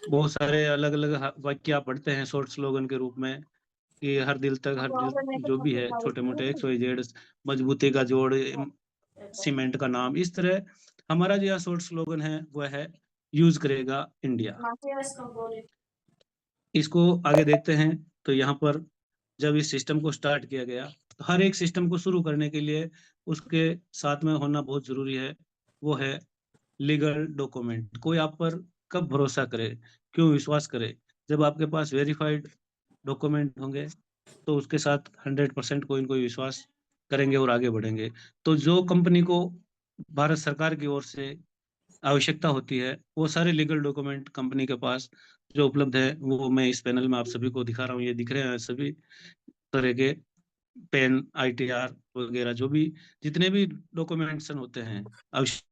बहुत सारे अलग अलग वाक्य आप पढ़ते हैं शॉर्ट स्लोगन के रूप में कि हर दिल तक, हर दिल जो भी है, छोटे मोटे XYZ, मजबूती का जोड़, सीमेंट का नाम, इस तरह हमारा जो शॉर्ट स्लोगन है वह है यूज करेगा इंडिया। इसको आगे देखते हैं तो यहाँ पर जब इस सिस्टम को स्टार्ट किया गया तो हर एक सिस्टम को शुरू करने के लिए उसके साथ में होना बहुत जरूरी है, वो है लीगल डॉक्यूमेंट। कोई आप पर कब भरोसा करे, क्यों विश्वास करे? जब आपके पास वेरीफाइड डॉक्यूमेंट होंगे तो उसके साथ 100% कोई न कोई विश्वास करेंगे और आगे बढ़ेंगे। तो जो कंपनी को भारत सरकार की ओर से आवश्यकता होती है वो सारे लीगल डॉक्यूमेंट कंपनी के पास जो उपलब्ध है वो मैं इस पैनल में आप सभी को दिखा रहा हूँ। ये दिख रहे हैं सभी तरह के पेन, ITR वगैरह, जो भी जितने भी डॉक्यूमेंटेशन होते हैं आवश्यक।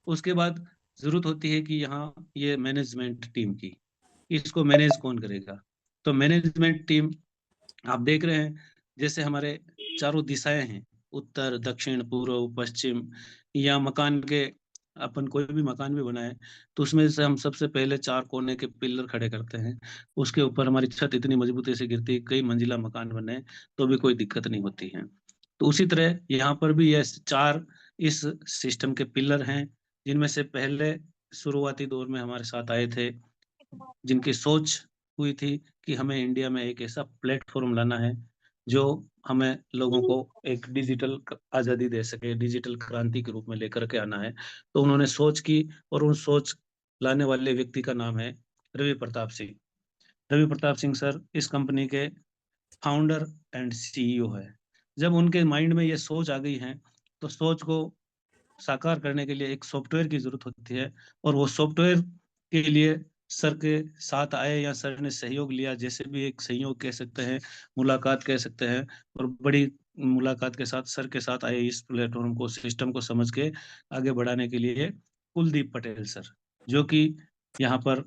उसके बाद जरूरत होती है कि यहाँ ये मैनेजमेंट टीम की, इसको मैनेज कौन करेगा? तो मैनेजमेंट टीम आप देख रहे हैं जैसे हमारे चारों दिशाएं हैं, उत्तर, दक्षिण, पूर्व, पश्चिम, या मकान के, अपन कोई भी मकान भी बनाए तो उसमें से हम सबसे पहले 4 कोने के पिलर खड़े करते हैं, उसके ऊपर हमारी छत इतनी मजबूती से गिरती है, कई मंजिला मकान बने तो भी कोई दिक्कत नहीं होती है। तो उसी तरह यहाँ पर भी ये 4 इस सिस्टम के पिलर हैं, जिनमें से पहले शुरुआती दौर में हमारे साथ आए थे, जिनकी सोच हुई थी कि हमें इंडिया में एक ऐसा प्लेटफॉर्म लाना है जो हमें लोगों को एक डिजिटल आजादी दे सके, डिजिटल क्रांति के रूप में लेकर के आना है। तो उन्होंने सोच की और उन सोच लाने वाले व्यक्ति का नाम है रवि प्रताप सिंह। रवि प्रताप सिंह सर इस कंपनी के फाउंडर एंड CEO है। जब उनके माइंड में ये सोच आ गई है तो सोच को साकार करने के लिए एक सॉफ्टवेयर की जरूरत होती है, और वो सॉफ्टवेयर के लिए सर के साथ आए या सर ने सहयोग लिया, जैसे भी एक सहयोग कह सकते हैं, मुलाकात कह सकते हैं, और बड़ी मुलाकात के साथ सर के साथ आए इस प्लेटफॉर्म को, सिस्टम को समझ के आगे बढ़ाने के लिए कुलदीप पटेल सर, जो कि यहाँ पर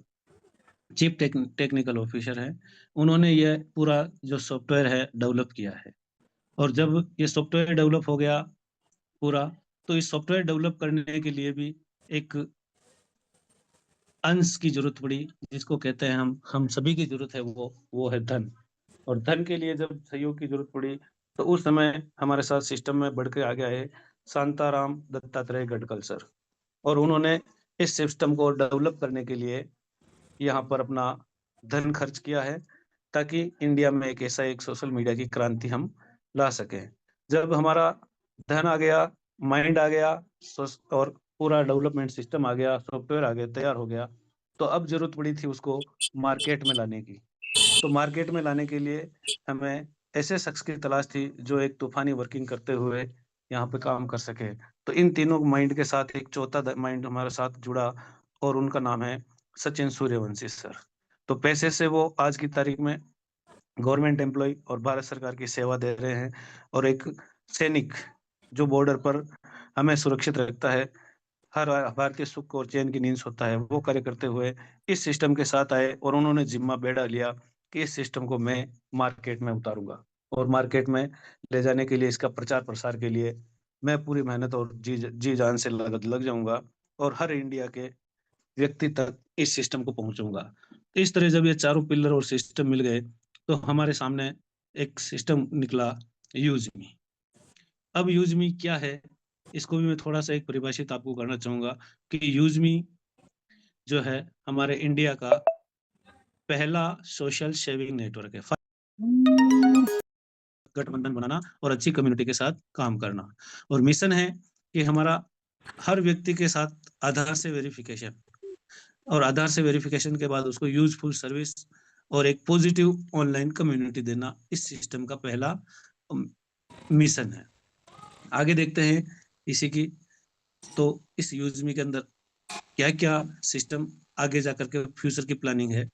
चीफ टेक्निकल ऑफिसर है। उन्होंने ये पूरा जो सॉफ्टवेयर है डेवलप किया है। और जब ये सॉफ्टवेयर डेवलप हो गया पूरा, तो इस सॉफ्टवेयर डेवलप करने के लिए भी एक अंश की जरूरत पड़ी, जिसको कहते हैं हम सभी की जरूरत है, वो है धन। और धन के लिए जब सहयोग की जरूरत पड़ी तो उस समय हमारे साथ सिस्टम में बढ़ के आ गया है शांताराम दत्तात्रेय गडकल सर, और उन्होंने इस सिस्टम को डेवलप करने के लिए यहाँ पर अपना धन खर्च किया है, ताकि इंडिया में एक ऐसा एक सोशल मीडिया की क्रांति हम ला सकें। जब हमारा धन आ गया, माइंड आ गया, और पूरा डेवलपमेंट सिस्टम आ गया, सॉफ्टवेयर आ गया, तैयार हो गया, तो अब जरूरत पड़ी थी उसको मार्केट में लाने की। तो मार्केट में लाने के लिए हमें ऐसे शख्स की तलाश थी जो एक तूफानी वर्किंग करते हुए यहाँ पे काम कर सके। तो इन तीनों माइंड के साथ एक चौथा माइंड हमारे साथ जुड़ा, और उनका नाम है सचिन सूर्यवंशी सर। तो पैसे से वो आज की तारीख में गवर्नमेंट एम्प्लॉय और भारत सरकार की सेवा दे रहे हैं, और एक सैनिक जो बॉर्डर पर हमें सुरक्षित रखता है, हर भारतीय सुख और चैन की नींद सोता है, वो कार्य करते हुए इस सिस्टम के साथ आए, और उन्होंने जिम्मा बेड़ा लिया कि इस सिस्टम को मैं मार्केट में उतारूंगा, और मार्केट में ले जाने के लिए, इसका प्रचार प्रसार के लिए मैं पूरी मेहनत और जी जान से लग जाऊंगा, और हर इंडिया के व्यक्ति तक इस सिस्टम को पहुंचाऊंगा। इस तरह जब ये चारों पिलर और सिस्टम मिल गए तो हमारे सामने एक सिस्टम निकला, यूजमी। अब यूजमी क्या है, इसको भी मैं थोड़ा सा एक परिभाषित आपको करना चाहूंगा कि यूजमी जो है हमारे इंडिया का पहला सोशल शेयरिंग नेटवर्क है। गठबंधन बनाना और अच्छी कम्युनिटी के साथ काम करना, और मिशन है कि हमारा हर व्यक्ति के साथ आधार से वेरिफिकेशन, और आधार से वेरिफिकेशन के बाद उसको यूजफुल सर्विस और एक पॉजिटिव ऑनलाइन कम्युनिटी देना इस सिस्टम का पहला मिशन है। आगे देखते हैं इसी की, तो इस यूजमी के अंदर क्या क्या सिस्टम आगे जाकर के फ्यूचर की प्लानिंग है।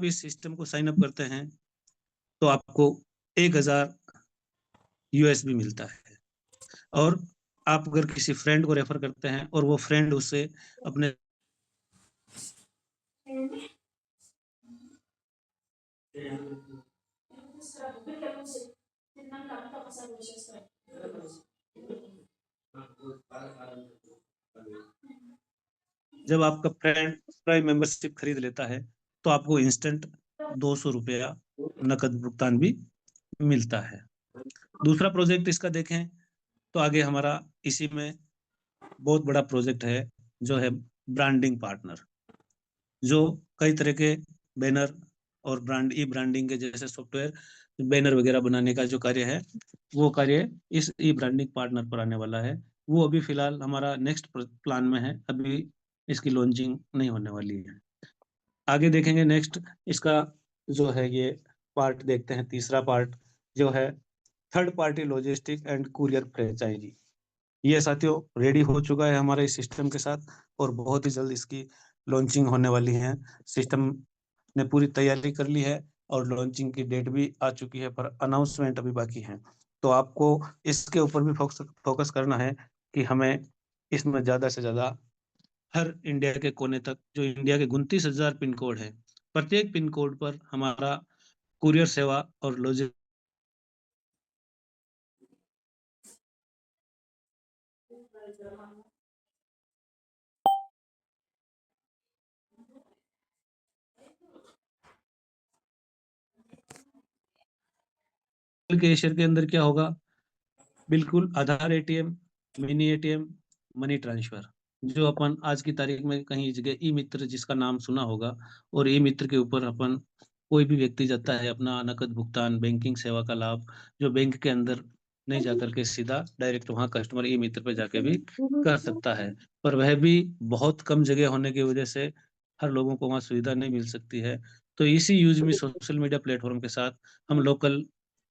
इस सिस्टम को साइन अप करते हैं तो आपको 1000 यूएसबी मिलता है। और आप अगर किसी फ्रेंड को रेफर करते हैं और वो फ्रेंड उससे अपने जब आपका फ्रेंड प्राइम मेंबरशिप खरीद लेता है तो आपको इंस्टेंट 200 रुपया नकद भुगतान भी मिलता है। दूसरा प्रोजेक्ट इसका देखें तो आगे हमारा इसी में बहुत बड़ा प्रोजेक्ट है जो है ब्रांडिंग पार्टनर, जो कई तरह के बैनर और ब्रांडिंग के जैसे सॉफ्टवेयर बैनर वगैरह बनाने का जो कार्य है वो कार्य इस ई ब्रांडिंग पार्टनर पर आने वाला है। वो अभी फिलहाल हमारा नेक्स्ट प्लान में है, अभी इसकी लॉन्चिंग नहीं होने वाली है। आगे देखेंगे नेक्स्ट इसका जो है ये पार्ट देखते हैं, तीसरा पार्ट जो है third party logistic and courier franchisee. ये साथियों रेडी हो चुका है हमारे इस सिस्टम के साथ और बहुत ही जल्द इसकी लॉन्चिंग होने वाली है। सिस्टम ने पूरी तैयारी कर ली है और लॉन्चिंग की डेट भी आ चुकी है, पर अनाउंसमेंट अभी बाकी है। तो आपको इसके ऊपर भी फोकस करना है कि हमें इसमें ज़्यादा से ज़्यादा हर इंडिया के कोने तक, जो इंडिया के 29,000 पिन कोड है, प्रत्येक पिन कोड पर हमारा कुरियर सेवा और लॉजिस्टिक के एशियर के अंदर क्या होगा, बिल्कुल Aadhaar ATM, mini ATM, money transfer, जो अपन आज की तारीख में कहीं जगह ई मित्र जिसका नाम सुना होगा, और ई मित्र के ऊपर अपन कोई भी व्यक्ति जाता है अपना नकद भुगतान बैंकिंग सेवा का लाभ, जो बैंक के अंदर नहीं जाकर के सीधा डायरेक्ट वहाँ कस्टमर ई मित्र पे जाके भी कर सकता है, पर वह भी बहुत कम जगह होने की वजह से हर लोगों को वहाँ सुविधा नहीं मिल सकती है। तो इसी यूज में सोशल मीडिया प्लेटफॉर्म के साथ हम लोकल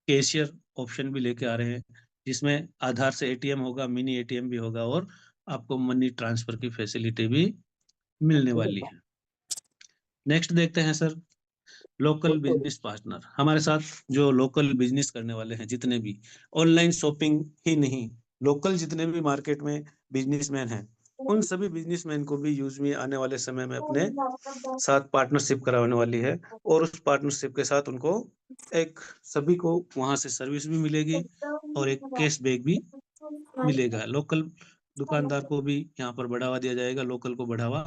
कैशियर ऑप्शन भी लेके आ रहे हैं, जिसमें आधार से एटीएम होगा, मिनी एटीएम भी होगा और आपको मनी ट्रांसफर की फैसिलिटी भी मिलने वाली है। नेक्स्ट देखते हैं सर, लोकल बिजनेस पार्टनर। हमारे साथ जो लोकल बिजनेस करने वाले हैं, जितने भी ऑनलाइन शॉपिंग ही नहीं, लोकल जितने भी मार्केट में बिजनेसमैन हैं, उन सभी बिजनेसमैन को भी यूज में आने वाले समय में अपने साथ पार्टनरशिप कराने वाली है। और उस पार्टनरशिप के साथ उनको एक सभी को वहां से सर्विस भी मिलेगी और एक कैशबैक भी मिलेगा। लोकल दुकानदार को भी यहाँ पर बढ़ावा दिया जाएगा, लोकल को बढ़ावा,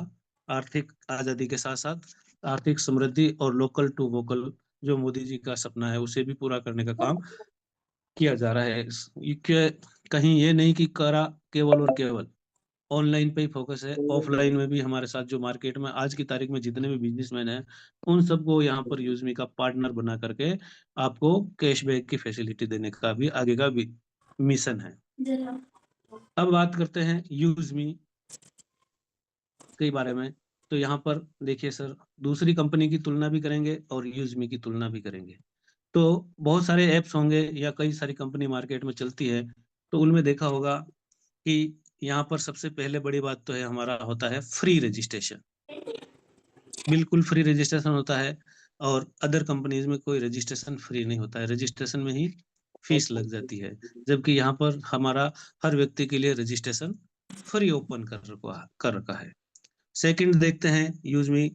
आर्थिक आजादी के साथ साथ आर्थिक समृद्धि और लोकल टू वोकल जो मोदी जी का सपना है उसे भी पूरा करने का काम किया जा रहा है। कहीं ये नहीं कि करा केवल और केवल ऑनलाइन पे ही फोकस है, ऑफलाइन में भी हमारे साथ जो मार्केट में आज की तारीख में जितने भी बिजनेसमैन हैं उन सबको यहाँ पर यूजमी का पार्टनर बना करके आपको कैशबैक की फैसिलिटी देने का भी आगे का भी मिशन है। अब बात करते हैं यूजमी के बारे में। तो यहाँ पर देखिए सर, दूसरी कंपनी की तुलना भी करेंगे और यूजमी की तुलना भी करेंगे। तो बहुत सारे ऐप्स होंगे या कई सारी कंपनी मार्केट में चलती है, तो उनमें देखा होगा कि यहाँ पर सबसे पहले बड़ी बात तो है हमारा होता है फ्री रजिस्ट्रेशन। बिल्कुल फ्री रजिस्ट्रेशन होता है और अदर कंपनीज में कोई रजिस्ट्रेशन फ्री नहीं होता है, रजिस्ट्रेशन में ही फीस लग जाती है। जबकि यहाँ पर हमारा हर व्यक्ति के लिए रजिस्ट्रेशन फ्री ओपन कर रखा है। सेकंड देखते हैं यूजमी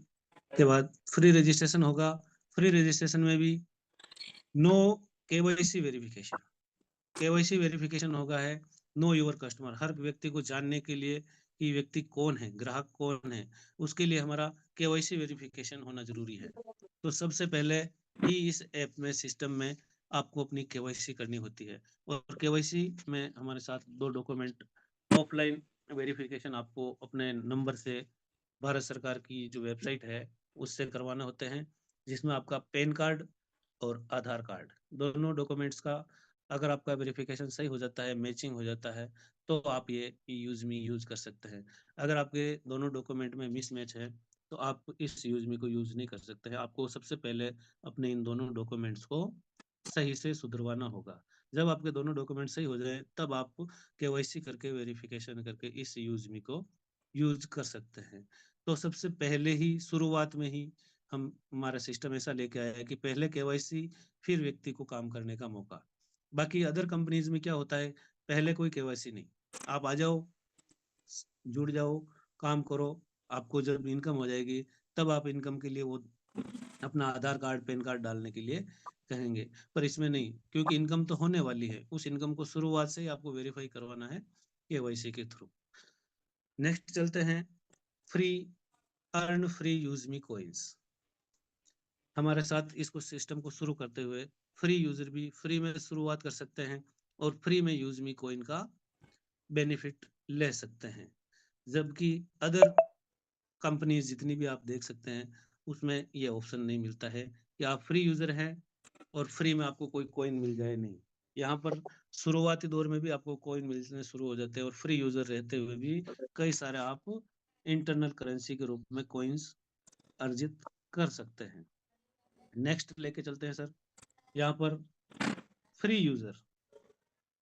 के बाद फ्री रजिस्ट्रेशन होगा। फ्री रजिस्ट्रेशन में भी no KYC verification, KYC verification होगा है नो योर कस्टमर, हर व्यक्ति को जानने के लिए कि व्यक्ति कौन है, ग्राहक कौन है, उसके लिए हमारा केवाईसी वेरिफिकेशन होना जरूरी है। तो सबसे पहले ही इस ऐप में सिस्टम में आपको अपनी केवाईसी करनी होती है और केवाईसी में हमारे साथ दो डॉक्यूमेंट ऑफलाइन वेरिफिकेशन आपको अपने नंबर से भारत सरकार की जो वेबसाइट है उससे करवाने होते हैं, जिसमें आपका पैन कार्ड और आधार कार्ड दोनों डॉक्यूमेंट्स का अगर आपका वेरिफिकेशन सही हो जाता है, मैचिंग हो जाता है, तो आप ये यूज मी यूज कर सकते हैं। अगर आपके दोनों डॉक्यूमेंट में मिसमैच है तो आप इस यूज मी को यूज नहीं कर सकते हैं। आपको सबसे पहले अपने इन दोनों डॉक्यूमेंट्स को सही से सुधरवाना होगा। जब आपके दोनों डॉक्यूमेंट सही हो जाए तब आप केवाईसी करके वेरिफिकेशन करके इस यूज मी को यूज कर सकते हैं। तो सबसे पहले ही शुरुआत में ही हम हमारा सिस्टम ऐसा लेके आया है कि पहले केवाईसी फिर व्यक्ति को काम करने का मौका। बाकी अदर कंपनीज में क्या होता है, पहले कोई केवाईसी नहीं, आप आ जाओ, जुड़ जाओ, काम करो, आपको जब इनकम हो जाएगी तब आप इनकम के लिए वो अपना आधार कार्ड पैन कार्ड डालने के लिए कहेंगे। पर इसमें नहीं, क्योंकि इनकम तो होने वाली है, उस इनकम को शुरुआत से ही आपको वेरीफाई करवाना है केवाईसी के थ्रू। नेक्स्ट चलते हैं, free earn free use me coins. हमारे साथ इसको सिस्टम को शुरू करते हुए फ्री यूजर भी फ्री में शुरुआत कर सकते हैं और फ्री में यूज मी कॉइन का बेनिफिट ले सकते हैं। जबकि अदर कंपनीज जितनी भी आप देख सकते हैं उसमें ये ऑप्शन नहीं मिलता है कि आप फ्री यूजर हैं और फ्री में आपको कोई कॉइन मिल जाए, नहीं। यहाँ पर शुरुआती दौर में भी आपको कॉइन मिलने शुरू हो जाते हैं और फ्री यूजर रहते हुए भी कई सारे आप इंटरनल करेंसी के रूप में कॉइन्स अर्जित कर सकते हैं। नेक्स्ट लेके चलते हैं सर, यहाँ पर free user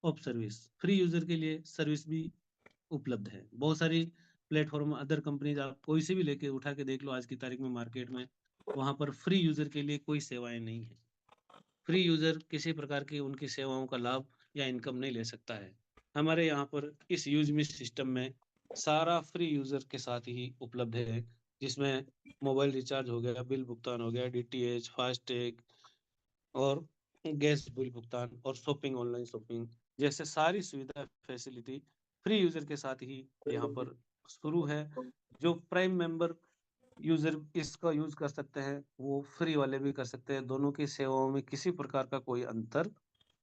of service. Free user के लिए सर्विस भी उपलब्ध है, बहुत सारी प्लेटफॉर्म अदर कंपनीज आप कोई से भी लेके उठा के देख लो आज की तारीख में मार्केट में, वहां पर फ्री यूजर के लिए कोई सेवाएं नहीं है। फ्री यूजर किसी प्रकार की उनकी सेवाओं का लाभ या इनकम नहीं ले सकता है। हमारे यहाँ पर इस यूज मी सिस्टम में सारा फ्री यूजर के साथ ही उपलब्ध है, जिसमें मोबाइल रिचार्ज हो गया, बिल भुगतान हो गया, डीटीएच, फास्टैग और गैस बिल भुगतान और शॉपिंग, ऑनलाइन शॉपिंग जैसे सारी सुविधा फैसिलिटी फ्री यूजर के साथ ही यहाँ पर शुरू है। जो प्राइम मेंबर यूजर इसका यूज कर सकते हैं वो फ्री वाले भी कर सकते हैं, दोनों की सेवाओं में किसी प्रकार का कोई अंतर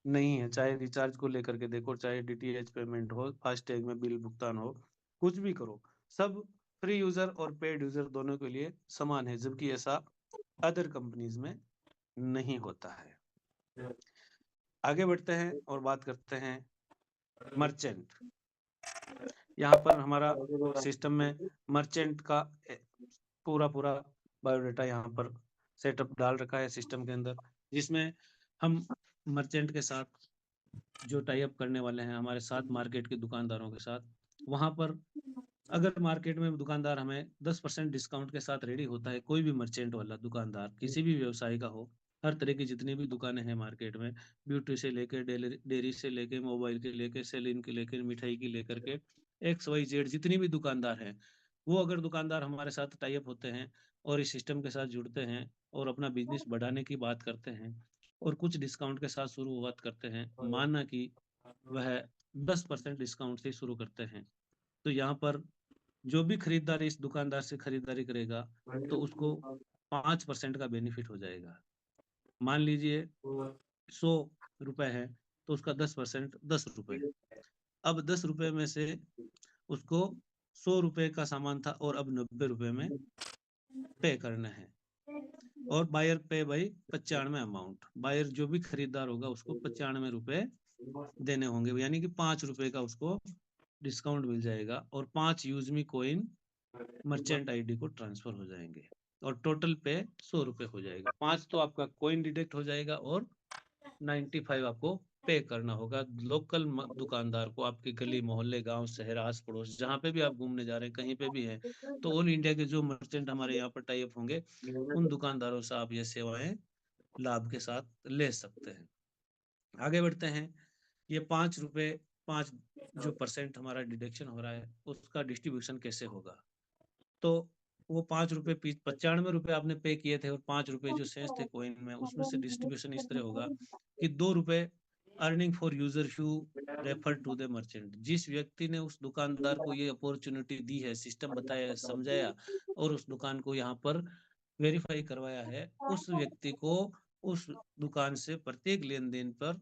नहीं है। चाहे रिचार्ज को लेकर के देखो, चाहे डीटीएच पेमेंट हो, फास्टैग में बिल भुगतान हो, कुछ भी करो, सब फ्री यूजर और पेड यूजर दोनों के लिए समान है, जबकि ऐसा अदर कंपनीज में नहीं होता है। आगे बढ़ते हैं और बात करते हैं मर्चेंट। यहाँ पर हमारा सिस्टम में मर्चेंट का पूरा पूरा बायोडाटा यहाँ पर सेटअप डाल रखा है सिस्टम के अंदर, जिसमें हम मर्चेंट के साथ जो टाई अप करने वाले हैं हमारे साथ मार्केट के दुकानदारों के साथ, वहां पर अगर मार्केट में दुकानदार हमें 10% डिस्काउंट के साथ रेडी होता है, कोई भी मर्चेंट वाला दुकानदार किसी भी व्यवसाय का हो, हर तरह की जितनी भी दुकानें हैं मार्केट में, ब्यूटी से लेकर डेयरी से लेकर मोबाइल के लेकर सैलून के लेकर मिठाई की लेकर के XYZ जितनी भी दुकानदार हैं, वो अगर दुकानदार हमारे साथ टाई अप होते हैं और इस सिस्टम के साथ जुड़ते हैं और अपना बिजनेस बढ़ाने की बात करते हैं और कुछ डिस्काउंट के साथ शुरुआत करते हैं, माना कि वह 10% डिस्काउंट से शुरू करते हैं, तो यहाँ पर जो भी खरीदार इस दुकानदार से खरीदारी करेगा तो उसको 5% का बेनिफिट हो जाएगा। मान लीजिए 100 रुपए है तो उसका 10% 10 रुपए। अब 10 रुपए में से उसको 100 रुपए का सामान था और अब 90 रुपए में पे करना है, और बायर पे भाई 95 अमाउंट, बायर जो भी खरीदार होगा उसको 95 रुपए देने होंगे, यानी कि 5 रुपए का उसको डिस्काउंट मिल जाएगा और 5 यूजमी कॉइन मर्चेंट आईडी को ट्रांसफर हो जाएंगे और टोटल पे 100 रुपए हो जाएगा। 5 तो आपका कॉइन डिडक्ट हो जाएगा और 95 आपको पे करना होगा लोकल दुकानदार को, आपके गली मोहल्ले गांव शहर आस पड़ोस जहां पे भी आप घूमने जा रहे हैं कहीं पे भी हैं, तो ऑल इंडिया के जो मर्चेंट हमारे यहाँ पर टाई अप होंगे उन दुकानदारों से आप ये सेवाएं लाभ के साथ ले सकते हैं। आगे बढ़ते हैं, ये 5 रुपए 5 जो परसेंट हमारा डिडक्शन हो रहा है उसका डिस्ट्रीब्यूशन कैसे होगा। तो वो 5 रुपए 95 रुपए आपने पे किए थे और 5 रुपए जो शेष थे कॉइन में, उसमें से डिस्ट्रीब्यूशन इस तरह होगा कि 2 रुपए earning for user who refer to the merchant. जिस व्यक्ति ने उस दुकानदार को ये अपॉर्चुनिटी दी है, सिस्टम बताया, समझाया और उस दुकान को यहाँ पर वेरीफाई करवाया है, उस व्यक्ति को उस दुकान से प्रत्येक लेन देन पर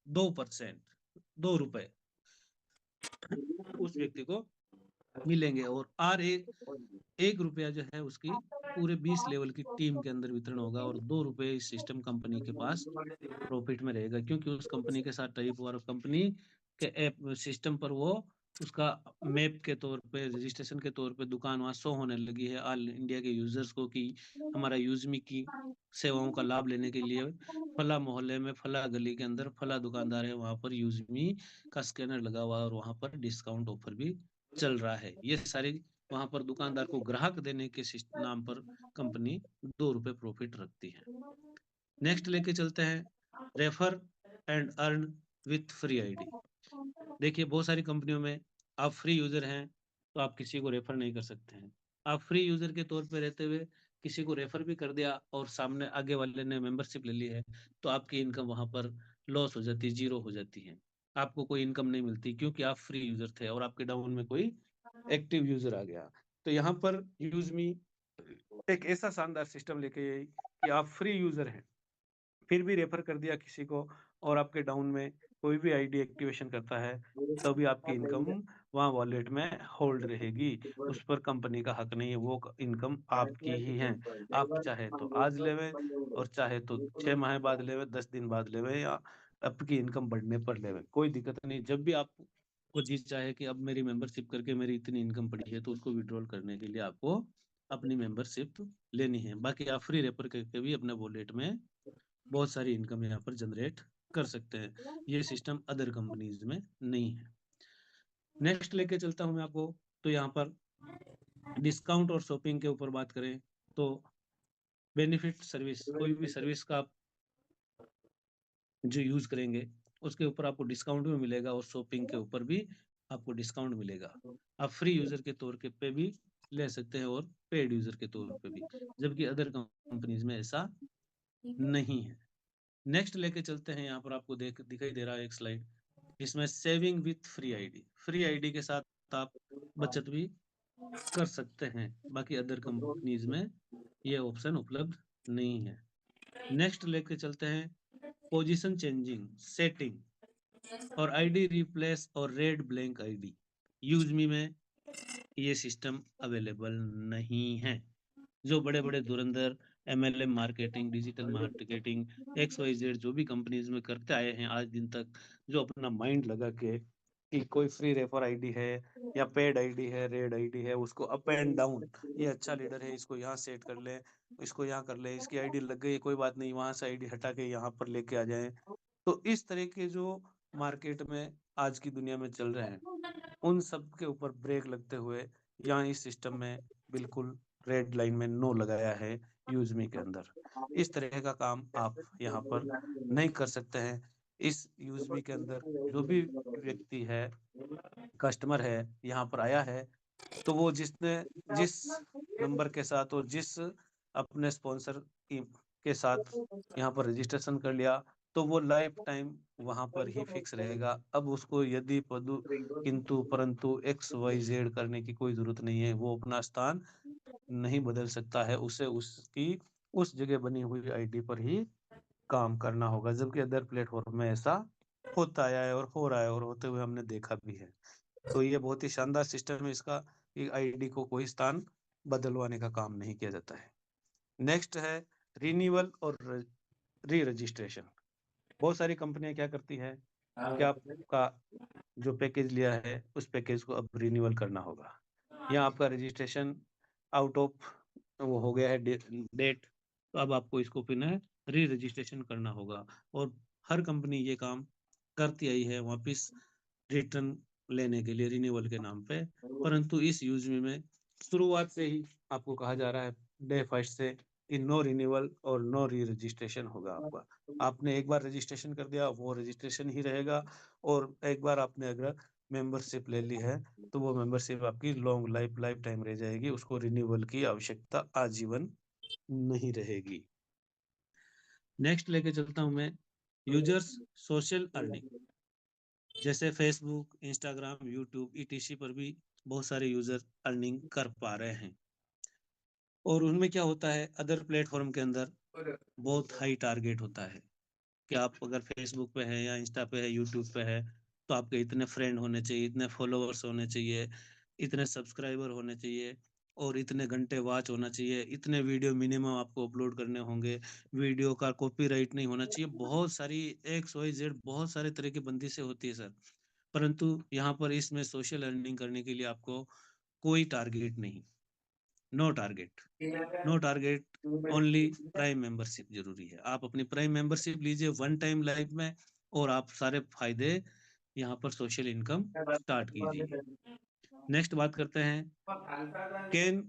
2%, 2 रुपए उस व्यक्ति को मिलेंगे और एक रुपया जो है उसकी पूरे 20 लेवल की टीम के अंदर वितरण होगा और 2 रुपए इस सिस्टम कंपनी के पास प्रॉफिट में रहेगा, क्योंकि उस कंपनी के साथ टाइप हुआ और कंपनी के ऐप सिस्टम पर वो उसका मैप के तौर पे, रजिस्ट्रेशन के तौर पे दुकान वहां शो होने लगी है ऑल इंडिया के यूजर्स को कि हमारा यूजमी की सेवाओं का लाभ लेने के लिए फला मोहल्ले में फला गली के अंदर फला दुकानदार है, वहां पर यूजमी का स्कैनर लगा हुआ और वहां पर डिस्काउंट ऑफर भी चल रहा है। ये सारी वहां पर दुकानदार को ग्राहक देने के नाम पर कंपनी 2 रुपए प्रॉफिट रखती है। नेक्स्ट लेके चलते हैं refer and earn with free ID. देखिए बहुत सारी कंपनियों में आप फ्री यूजर हैं तो आप किसी को रेफर नहीं कर सकते हैं। आप फ्री यूजर के तौर पे रहते हुए किसी को रेफर भी कर दिया और सामने आगे वाले ने मेंबरशिप ले ली है तो आपकी इनकम वहां पर लॉस हो जाती है, जीरो हो जाती है। आपको कोई इनकम नहीं मिलती क्योंकि आप फ्री यूजर थे और आपके डाउन में कोई एक्टिव यूजर आ गया। तो यहाँ पर यूजमी एक ऐसा शानदार सिस्टम लेके आई कि आप फ्री यूजर हैं फिर भी रेफर कर दिया किसी को और आपके डाउन में कोई भी आईडी एक्टिवेशन करता है तो भी आपकी इनकम वहाँ वॉलेट में होल्ड रहेगी। उस पर कंपनी का हक नहीं है, वो इनकम आपकी ही है। आप चाहे तो आज लेवे और चाहे तो 6 माह बाद लेवे, 10 दिन बाद लेवे, या आपकी इनकम बढ़ने पर लेवे, कोई दिक्कत नहीं। जब भी आपको जी चाहे कि अब मेरी मेंबरशिप करके मेरी इतनी इनकम पड़ी है तो उसको विड्रॉल करने के लिए आपको अपनी मेंबरशिप लेनी है। बाकी आप फ्री रेफर करके भी अपने वॉलेट में बहुत सारी इनकम यहाँ पर जनरेट कर सकते हैं। ये सिस्टम अदर कंपनीज में नहीं है। नेक्स्ट लेके चलता हूँ मैं आपको। तो यहाँ पर डिस्काउंट और शॉपिंग के ऊपर बात करें तो बेनिफिट सर्विस, कोई भी सर्विस का आप जो यूज करेंगे उसके ऊपर आपको डिस्काउंट भी मिलेगा और शॉपिंग के ऊपर भी आपको डिस्काउंट मिलेगा। आप फ्री यूजर के तौर के पे भी ले सकते हैं और पेड यूजर के तौर पे भी, जबकि अदर कंपनीज में ऐसा नहीं है। नेक्स्ट लेके चलते हैं। यहाँ पर आपको दिखाई दे रहा है एक स्लाइड, इसमें saving with free ID. Free ID के साथ आप बचत भी कर सकते हैं, बाकी अदर कंपनीज में ये ऑप्शन उपलब्ध नहीं है। नेक्स्ट लेके चलते हैं पोजीशन चेंजिंग सेटिंग और आईडी रिप्लेस और red blank ID. Use me में ये सिस्टम अवेलेबल नहीं है। जो बड़े बड़े धुरंधर MLM marketing, digital marketing, XYZ जो भी कंपनीज में करते आए हैं आज दिन तक, जो अपना माइंड लगा के कि कोई फ्री रेफर आईडी है या पेड आईडी है, रेड आईडी है, उसको अप एंड डाउन, ये अच्छा लीडर है इसको यहाँ सेट कर ले, इसको यहाँ कर ले, इसकी आईडी लग गई कोई बात नहीं, वहां से आईडी हटा के यहाँ पर लेके आ जाए। तो इस तरह के जो मार्केट में आज की दुनिया में चल रहे हैं उन सब के ऊपर ब्रेक लगते हुए यहाँ इस सिस्टम में बिल्कुल रेड लाइन में नो लगाया है यूजमी के अंदर। इस तरह का काम आप यहाँ पर नहीं कर सकते हैं। इस यूजमी के अंदर जो भी व्यक्ति है, कस्टमर है, यहाँ पर आया है तो वो जिस नंबर के साथ और जिस अपने स्पॉन्सर के साथ यहाँ पर रजिस्ट्रेशन कर लिया तो वो लाइफ टाइम वहां पर ही फिक्स रहेगा। अब उसको यदि पदु किंतु परंतु XYZ करने की कोई जरूरत नहीं है, वो अपना स्थान नहीं बदल सकता है, उसे उसकी उस जगह बनी हुई आईडी पर ही काम करना होगा। जबकि अदर प्लेटफॉर्म में ऐसा होता आया है और हो रहा है और होते हुए हमने देखा भी है। तो ये बहुत ही शानदार सिस्टम है इसका, आईडी को कोई स्थान बदलवाने का काम नहीं किया जाता है। नेक्स्ट है रिन्यूअल और री रजिस्ट्रेशन। बहुत सारी कंपनियां क्या करती है कि आपका जो पैकेज लिया है उस पैकेज को अब रिन्यूअल करना होगा, या आपका रजिस्ट्रेशन आउट ऑफ वो हो गया है डेट, तो अब आपको इसको पुनः री रजिस्ट्रेशन करना होगा। और हर कंपनी ये काम करती आई है वापिस रिटर्न लेने के लिए रिन्यूअल के नाम पे। परंतु इस यूज में शुरुआत से ही आपको कहा जा रहा है डे फर्स्ट से कि नो रिन्यूअल और नो री रजिस्ट्रेशन होगा आपका। आपने एक बार रजिस्ट्रेशन कर दिया वो रजिस्ट्रेशन ही रहेगा, और एक बार आपने अगर मेंबरशिप ले ली है तो वो मेंबरशिप आपकी लॉन्ग लाइफ टाइम रह जाएगी, उसको रिन्यूअल की आवश्यकता आजीवन नहीं रहेगी। नेक्स्ट लेके चलता हूं मैं यूजर्स सोशल अर्निंग। जैसे फेसबुक, इंस्टाग्राम, यूट्यूब ETC पर भी बहुत सारे यूजर अर्निंग कर पा रहे हैं। और उनमें क्या होता है, अदर प्लेटफॉर्म के अंदर बहुत हाई टारगेट होता है कि आप अगर फेसबुक पे है या इंस्टा पे है, यूट्यूब पे है, तो आपके इतने फ्रेंड होने चाहिए, इतने फॉलोअर्स होने चाहिए, इतने सब्सक्राइबर होने चाहिए, और इतने घंटे वॉच होना चाहिए, इतने वीडियो मिनिमम आपको अपलोड करने होंगे, वीडियो का कॉपीराइट नहीं होना चाहिए, बहुत सारी XYZ बहुत सारे तरह की बंदिशें होती है सर। परंतु यहाँ पर इसमें सोशल अर्निंग करने के लिए आपको कोई टारगेट नहीं, no target, no target, only prime membership जरूरी है। आप अपनी प्राइम मेंबरशिप लीजिए वन टाइम लाइफ में और आप सारे फायदे यहाँ पर सोशल इनकम स्टार्ट कीजिए। नेक्स्ट बात करते हैं, can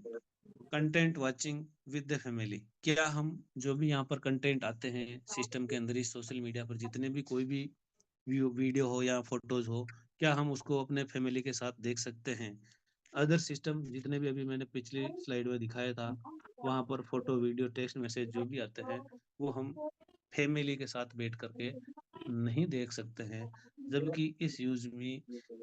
content watching with the family. क्या हम जो भी यहाँ पर कंटेंट आते हैं सिस्टम के अंदर ही, सोशल मीडिया पर जितने भी कोई भी वीडियो हो या फोटोज हो, क्या हम उसको अपने फैमिली के साथ देख सकते हैं? अदर सिस्टम जितने भी अभी मैंने पिछली स्लाइड में दिखाया था, वहां पर फोटो, वीडियो, टेक्स्ट मैसेज जो भी आते हैं वो हम फैमिली के साथ बैठ करके नहीं देख सकते हैं। जबकि इस यूजमी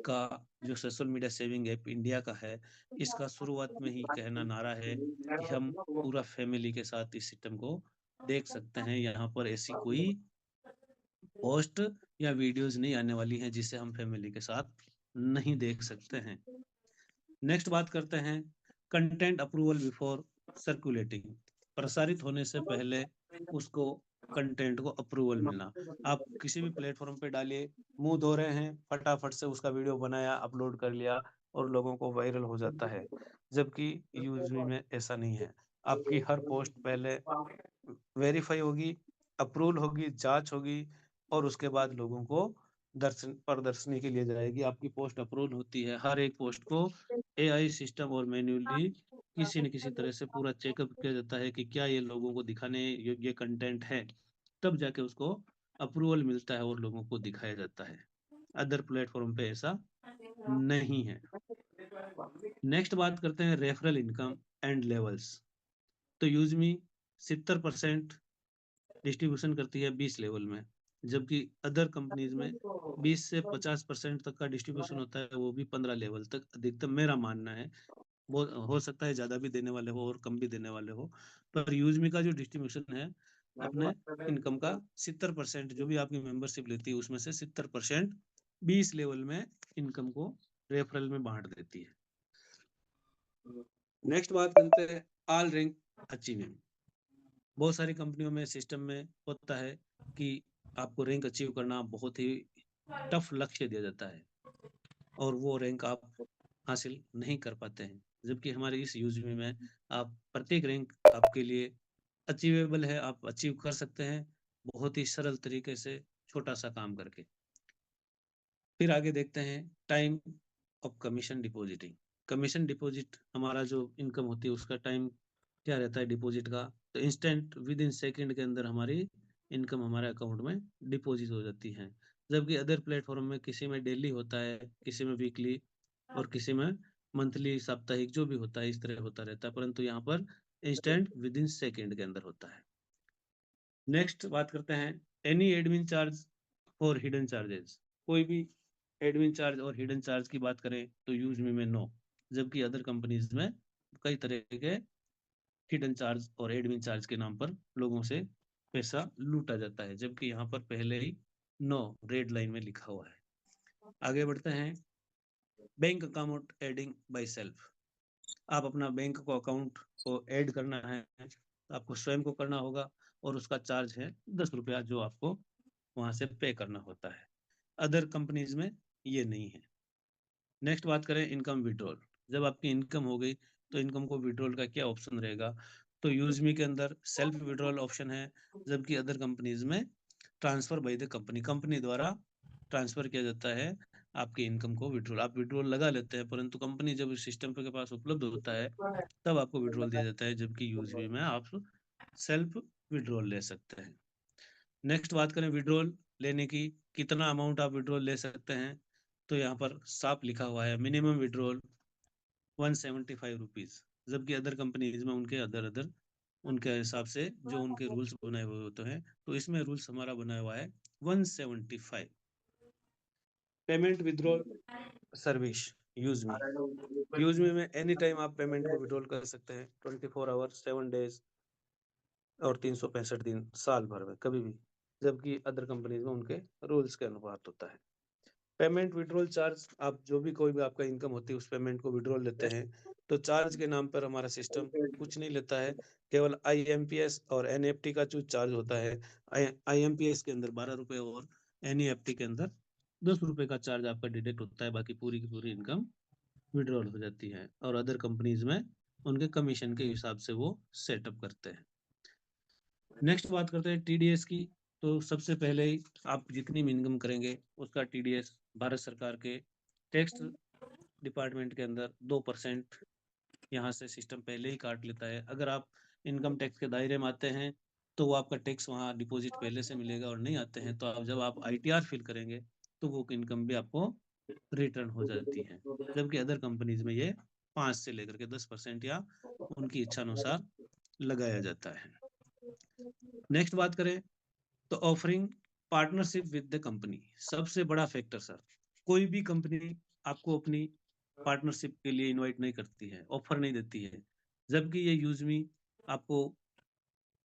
का जो social media saving app India का है, इसका शुरुआत में ही कहना नारा है कि हम पूरा फैमिली के साथ इस सिस्टम को देख सकते हैं। यहाँ पर ऐसी कोई पोस्ट या वीडियोस नहीं आने वाली हैं जिसे हम फैमिली के साथ नहीं देख सकते हैं। नेक्स्ट बात करते हैं, कंटेंट अप्रूवल बिफोर सर्कुलेटिंग। प्रसारित होने से पहले उसको कंटेंट को अप्रूवल मिलना। आप किसी भी प्लेटफॉर्म पे डालिए, मुंह धो रहे हैं, फटाफट से उसका वीडियो बनाया, अपलोड कर लिया और लोगों को वायरल हो जाता है। जबकि यूजमी में ऐसा नहीं है। आपकी हर पोस्ट पहले वेरीफाई होगी, अप्रूवल होगी, जांच होगी और उसके बाद लोगों को दर्शन प्रदर्शनी के लिए जाएगी। आपकी पोस्ट अप्रूवल होती है, हर एक पोस्ट को एआई सिस्टम और मैन्युअली किसी न किसी तरह से पूरा चेकअप किया जाता है कि क्या ये लोगों को दिखाने योग्य कंटेंट है, तब जाके उसको अप्रूवल मिलता है और लोगों को दिखाया जाता है। अदर प्लेटफॉर्म पे ऐसा नहीं है। नेक्स्ट बात करते हैं, रेफरल इनकम एंड लेवल्स। तो यूजमी 70% डिस्ट्रीब्यूशन करती है 20 लेवल में, जबकि अदर कंपनीज में 20 से 50% तक का डिस्ट्रीब्यूशन होता है, वो भी 15 लेवल तक अधिकतम, मेरा मानना है। वो हो सकता है ज्यादा भी देने वाले हो और कम भी देने वाले हो, पर यूजमी का जो डिस्ट्रीब्यूशन है अपने इनकम का 70%, जो भी आपकी मेंबरशिप लेती है उसमें से 70% 20 लेवल में इनकम को रेफरल में बांट देती है। नेक्स्ट बात करते हैं, ऑल रैंक अचीवमेंट। बहुत सारी कंपनियों में सिस्टम में होता है कि आपको रैंक अचीव करना बहुत ही टफ लक्ष्य दिया जाता है और वो रैंक आप हासिल नहीं कर पाते हैं। जबकि हमारे इस यूजमी में आप प्रत्येक रैंक आपके लिए अचीवेबल है, आप अचीव कर सकते हैं बहुत ही सरल तरीके से, छोटा सा काम करके। फिर आगे देखते हैं, time of commission depositing. Commission deposit, हमारा जो इनकम होती है उसका टाइम क्या रहता है डिपॉजिट का? तो इंस्टेंट विद इन सेकेंड के अंदर हमारी इनकम हमारे अकाउंट में डिपॉजिट हो जाती है। जबकि अदर प्लेटफॉर्म में किसी में डेली होता है, किसी में वीकली और किसी में मंथली, साप्ताहिक, जो भी होता है इस तरह होता रहता है, परंतु यहाँ पर इंस्टेंट विद इन सेकेंड के अंदर होता है। नेक्स्ट बात करते हैं, एनी एडमिन चार्ज और हिडन चार्जेस। कोई भी एडमिन चार्ज और हिडन चार्ज की बात करें तो यूज में नो। जबकि अदर कंपनीज में कई तरह के हिडन चार्ज और एडमिन चार्ज के नाम पर लोगों से पैसा लूटा जाता है, जबकि यहाँ पर पहले ही नो रेड लाइन में लिखा हुआ है। आगे बढ़ते हैं, bank account adding by self. आप अपना बैंक को अकाउंट को ऐड करना है तो आपको स्वयं को करना होगा और उसका चार्ज है 10 रुपया, जो आपको वहां से पे करना होता है। अदर कंपनीज में ये नहीं है। नेक्स्ट बात करें, इनकम विड्रॉल। जब आपकी इनकम हो गई तो इनकम को विड्रॉल का क्या ऑप्शन रहेगा? तो यूजमी के अंदर सेल्फ विड्रॉल ऑप्शन है, जबकि अदर कंपनीज में transfer by the company, company द्वारा ट्रांसफर किया जाता है आपकी इनकम को विड्रॉल। आप विड्रॉल लगा लेते हैं, परंतु कंपनी जब सिस्टम के पास उपलब्ध होता है तब आपको विड्रॉल दिया जाता है, जबकि यूजमी में आप सेल्फ विड्रॉल ले सकते हैं। नेक्स्ट बात करें विड्रॉल लेने की, कितना अमाउंट आप विड्रॉल ले सकते हैं? तो यहाँ पर साफ लिखा हुआ है, मिनिमम विड्रॉल 175 रुपीज। जबकि अदर कंपनीज में उनके अदर अदर उनके हिसाब से जो उनके रूल्स बनाए हुए होते हैं, तो इसमें रूल्स हमारा बनाया हुआ है 175। पेमेंट विड्रॉल सर्विस यूजमी। यूजमी में एनी टाइम आप पेमेंट को विड्रॉल कर सकते हैं, 24 आवर, 7 डेज और 365 दिन साल भर में कभी भी। जबकि अदर कंपनीज में उनके रूल्स के अनुसार होता है। पेमेंट विड्रॉल चार्ज, आप जो भी कोई भी आपका इनकम होती है उस पेमेंट को विड्रॉल लेते हैं तो चार्ज के नाम पर हमारा सिस्टम कुछ नहीं लेता है। केवल आईएमपीएस और एनईएफटी का जो चार्ज होता है, आईएमपीएस के अंदर 12 रुपए और एनईएफटी के अंदर 10 रुपए का चार्ज आपका डिडक्ट होता है। बाकी पूरी की पूरी इनकम विड्रॉल हो जाती है और अदर कंपनीज में उनके कमीशन के हिसाब से वो सेटअप करते हैं। नेक्स्ट बात करते हैं टीडीएस की। तो सबसे पहले ही आप जितनी भी इनकम करेंगे उसका टीडीएस भारत सरकार के टैक्स डिपार्टमेंट के अंदर 2% यहाँ से सिस्टम पहले ही काट लेता है। अगर आप इनकम टैक्स के दायरे में आते हैं तो वो आपका टैक्स वहाँ डिपॉजिट पहले से मिलेगा, और नहीं आते हैं तो आप जब आप ITR फिल करेंगे तो वो इनकम भी आपको रिटर्न हो जाती है। जबकि अदर कंपनीज में ये 5 से लेकर के 10% या उनकी इच्छा अनुसार लगाया जाता है। नेक्स्ट बात करें तो offering partnership with the company, सबसे बड़ा फैक्टर सर। कोई भी कंपनी आपको अपनी पार्टनरशिप के लिए इनवाइट नहीं करती है, ऑफर नहीं देती है, जबकि ये यूजमी आपको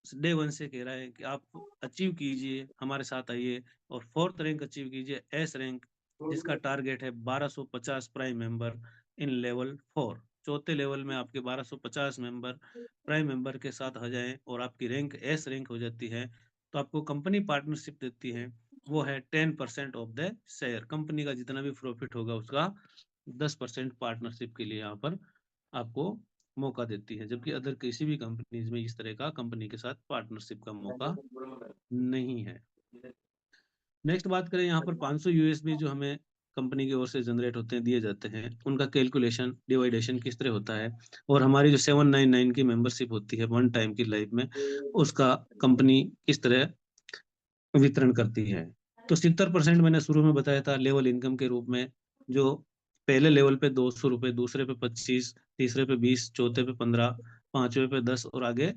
डे 1 से कह रहा है कि आप अचीव कीजिए, हमारे साथ आइए और 4th रैंक अचीव कीजिए, एस रैंक, जिसका टारगेट है 1250 प्राइम मेंबर इन लेवल 4। चौथे लेवल में आपके 1250 मेंबर प्राइम मेंबर के साथ आ जाएं और आपकी रैंक एस रैंक हो जाती है, तो आपको कंपनी पार्टनरशिप देती है, वो है 10% ऑफ द शेयर। कंपनी का जितना भी प्रॉफिट होगा उसका 10% पार्टनरशिप के लिए यहाँ पर आपको मौका देती है, जबकि अदर किसी भी कंपनीज में इस तरह का कंपनी के साथ पार्टनरशिप का मौका नहीं है। नेक्स्ट बात करें, यहाँ पर 500 यूएसबी जो हमें कंपनी की ओर से जनरेट होते हैं, दिए जाते हैं, उनका कैलकुलेशन डिवाइडेशन किस तरह होता है, और हमारी जो 799 की मेंबरशिप होती है 1 टाइम की लाइफ में, उसका कंपनी किस तरह वितरण करती है। तो 70% मैंने शुरू में बताया था लेवल इनकम के रूप में, जो पहले लेवल पे 200 रुपए, दूसरे पे 25, तीसरे पे 20, चौथे पे 15, पांचवे पे 10 और आगे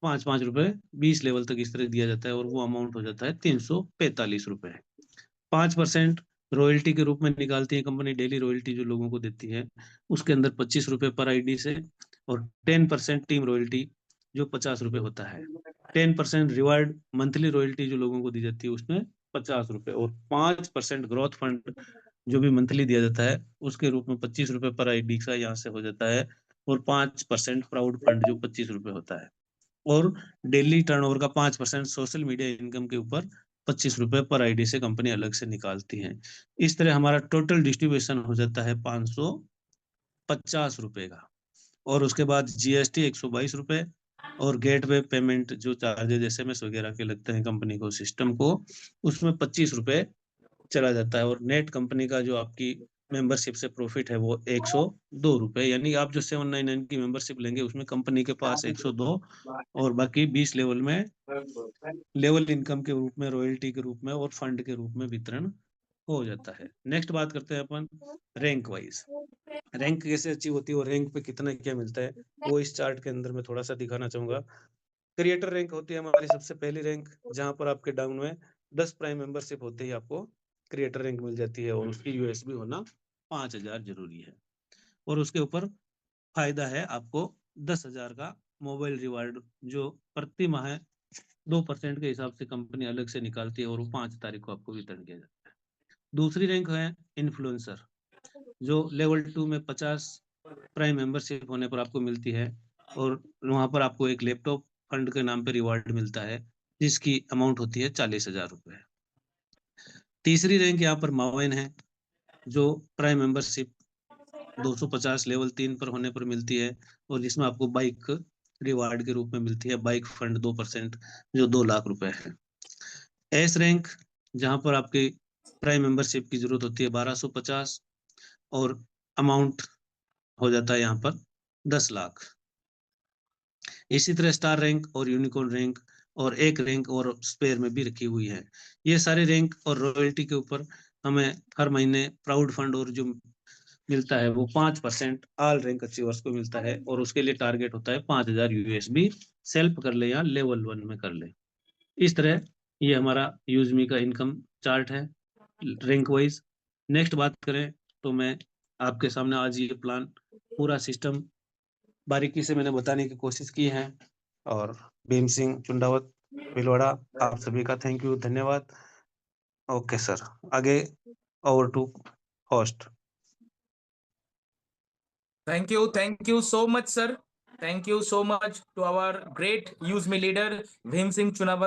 5-5 रुपए 20 लेवल तक इस तरह दिया जाता है, और वो अमाउंट हो जाता है 345 रुपए। 5% रॉयल्टी के रूप में निकालती है कंपनी, डेली रॉयल्टी जो लोगों को देती है, उसके अंदर 25 रुपए पर आईडी से, और 10% टीम रॉयल्टी जो 50 रुपए होता है। 10% रिवार्ड मंथली रॉयल्टी जो लोगों को दी जाती है उसमें 50 रुपए, और 5% ग्रोथ फंड जो भी मंथली दिया जाता है उसके रूप में 25 रुपए पर आईडी का यहाँ से हो जाता है, और 5% प्राउड फंड जो 25 रुपए होता है, और डेली टर्नओवर का 5% सोशल मीडिया इनकम के ऊपर 25 रुपए पर आईडी से कंपनी अलग से निकालती है। इस तरह हमारा टोटल डिस्ट्रीब्यूशन हो जाता है 550 रुपए का, और उसके बाद GST 122 रुपए, और गेटवे पेमेंट जो चार्जेज SMS वगैरह के लगते हैं कंपनी को, सिस्टम को, उसमें 25 रुपए चला जाता है, और नेट कंपनी का जो आपकी मेंबरशिप से प्रॉफिट है वो 102 रुपए, यानी आप जो 799 की मेंबरशिप लेंगे उसमें कंपनी के पास 102, और बाकी 20 लेवल में लेवल इनकम के रूप में, रॉयल्टी के रूप में और फंड के रूप में वितरण हो जाता है। नेक्स्ट बात करते हैं अपन रैंक वाइज, रैंक कैसे अचीव होती है और रैंक पे कितना क्या मिलता है, वो इस चार्ट के अंदर मैं थोड़ा सा दिखाना चाहूंगा। क्रिएटर रैंक होती है हमारी सबसे पहली रैंक, जहां पर आपके डाउन में 10 प्राइम मेंबरशिप होते ही आपको क्रिएटर रैंक मिल जाती है, और उसकी यूएसबी होना 5000 जरूरी है, और उसके ऊपर फायदा है आपको 10,000 का मोबाइल रिवार्ड, जो प्रति माह 2% के हिसाब से कंपनी अलग से निकालती है, और वो 5 तारीख को आपको वितरण किया जाता है। दूसरी रैंक है इन्फ्लुएंसर, जो लेवल 2 में 50 प्राइम मेंबरशिप होने पर आपको मिलती है, और वहां पर आपको एक लैपटॉप फंड के नाम पे रिवार्ड मिलता है, जिसकी अमाउंट होती है 40,000 रुपए। तीसरी रैंक यहाँ पर मावेन है, जो प्राइम मेंबरशिप 250 लेवल 3 पर होने पर मिलती है, और जिसमें आपको बाइक रिवार्ड के रूप में मिलती है, बाइक फंड 2%, जो 2 लाख रुपए है। एस रैंक, जहां पर आपकी प्राइम मेंबरशिप की जरूरत होती है 1250, और अमाउंट हो जाता है यहाँ पर 10 लाख। इसी तरह स्टार रैंक और यूनिकॉर्न रैंक और एक रैंक और स्पेयर में भी रखी हुई है। ये सारे रैंक और रॉयल्टी के ऊपर हमें हर महीने प्राउड फंड और जो मिलता है वो 5% ऑल रैंक अचीवर्स को मिलता है, और उसके लिए टारगेट होता है 5000 यूएसबी, सेल्फ कर ले या लेवल 1 में कर ले। इस तरह ये हमारा यूजमी का इनकम चार्ट है रैंक वाइज। नेक्स्ट बात करें तो मैं आपके सामने आज ये प्लान पूरा सिस्टम बारीकी से मैंने बताने की कोशिश की है, और भीम सिंह चुंडावत भिलवाड़ा, आप सभी का थैंक यू, धन्यवाद। ओके सर, आगे over to host. Thank you so much, sir. Thank you so much to our great Use Me leader, Bhim Singh Chunawat.